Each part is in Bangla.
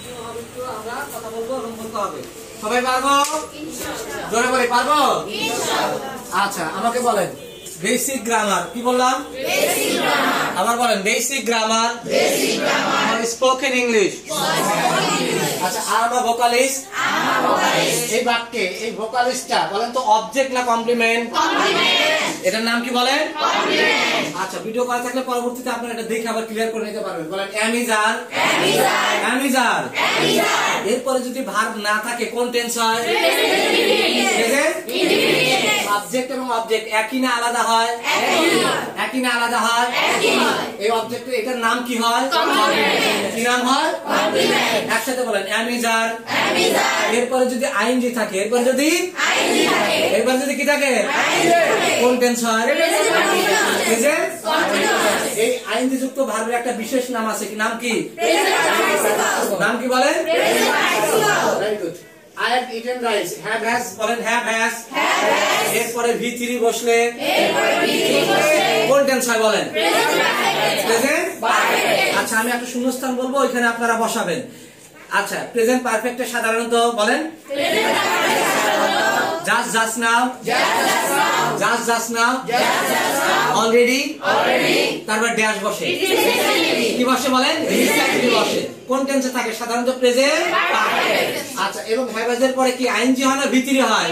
আমরা কথা বলবো এবং বলতে হবে। সবাই পারবো? জোরে বলে পারবো? আচ্ছা, আমাকে বলেন বেসিক গ্রামার। কি বললাম? আবার বলেন বেসিক গ্রামার, স্পোকেন ইংলিশ। আচ্ছা, আই এম আ ভোকালিস্ট। এই বাক্যে এই ভোকালিস্টটা বলেন তো অবজেক্ট না কমপ্লিমেন্ট? এটার নাম কি বলেন? আচ্ছা, ভিডিও করা থাকলে পরবর্তীতে আপনারা এটা দেখে আবার ক্লিয়ার করে নিতে পারবেন। বলেন অ্যামিজার। এরপরে যদি ভার্ব না থাকে কোন টেন্স হয়? সাবজেক্ট এবং অবজেক্ট একই না আলাদা হয়? একই না আলাদা হয়? এই অবজেক্ট এটার নাম কি হয়? কি নাম হয়? একসাথে বলেন অ্যামিজার। এরপরে যদি আইএনজি থাকে, এরপরে যদি কি থাকে কোন টেন্স হয়? এই আইএনজি যুক্ত ভার্বের একটা বিশেষ নাম আছে, কি নাম? কি নাম? কি বলেন? Very good. I have eaten rice. Have has বলেন have has। এরপরে V3 বসলে কোন টেন্স হয় বলেন? Present perfect. আচ্ছা, আমি একটা শূন্যস্থান বলবো, ওইখানে আপনারা বসাবেন। আচ্ছা, প্রেজেন্ট পারফেক্টে সাধারণত বলেন just now, just now, already, তারপর ড্যাশ বসে। কি বসে বলেন? রিসেন্টলি বসে। কোন টেন্সে থাকে? সাধারণত প্রেজেন্ট পারফেক্ট। আচ্ছা, এবং হ্যাভ এর পরে কি আইএনজি হয় না ভিতরি হয়?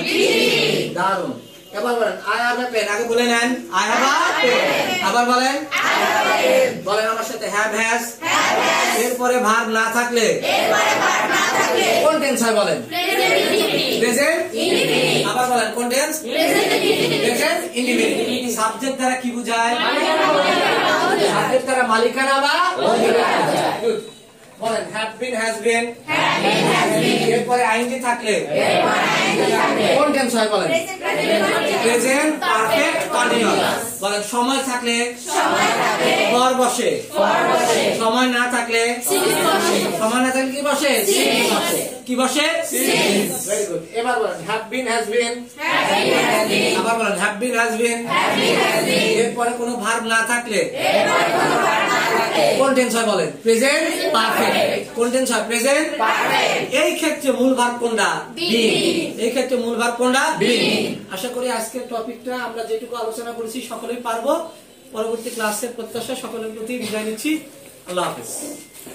দারুন। এবার বলেন আই হ্যাভ এ পেন। আগে বলে নেন আই হ্যাভ আ পেন। আবার বলেন বলেন আমার সাথে হ্যাভ হ্যাজ। এরপরে ভার্ব না থাকলে কোন টেন্স হয় বলেন? Present indefinite. আবার বলেন কোন টেন্স? Present indefinite. সাবজেক্ট দ্বারা কি বোঝায়? সাবজেক্ট দ্বারা মালিকানা বা অধিকার বোঝায়। গুড। বলেন হ্যাভ বিন, হ্যাজ বিন। এরপরে আইএনজি থাকলে কোন টেন্স হয় বলেন? Present perfect continuous. বলেন সময় থাকলে ফর বসে। সময় না থাকলে কি বসে? কি বসে? Very good. এবার বলেন হ্যাভ বিন, হ্যাজ বিন। আবার বলেন হ্যাভ বিন, হ্যাজ বিন। এরপরে কোনো ভার্ব না থাকলে কোন টেন্স হয় বলেন? Present perfect. কোন টেন্স হয়? Present perfect. এই ক্ষেত্রে মূল ভার্ব কোনটা? বিন। এই ক্ষেত্রে মূল ভার্ব কোনটা? বিন। আশা করি আজকের টপিকটা আমরা যেটুকু আলোচনা করেছি সকলেই পারবো। পরবর্তী ক্লাসের প্রত্যাশা সকলের প্রতি বিদায় নিচ্ছি। আল্লাহ হাফেজ।